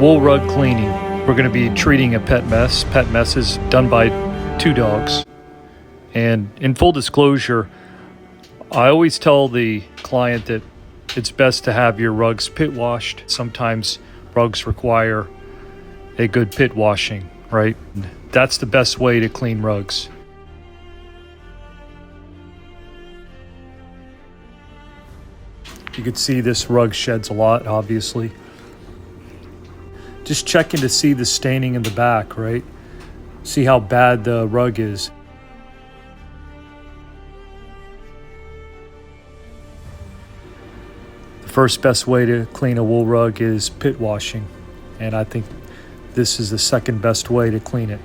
Wool rug cleaning. We're going to be treating a pet mess. Pet mess is done by 2 dogs. And in full disclosure, I always tell the client that it's best to have your rugs pit washed. Sometimes rugs require a good pit washing, right? That's the best way to clean rugs. You can see this rug sheds a lot, obviously. Just checking to see the staining in the back, right? See how bad the rug is. The first best way to clean a wool rug is pit washing, and I think this is the second best way to clean it.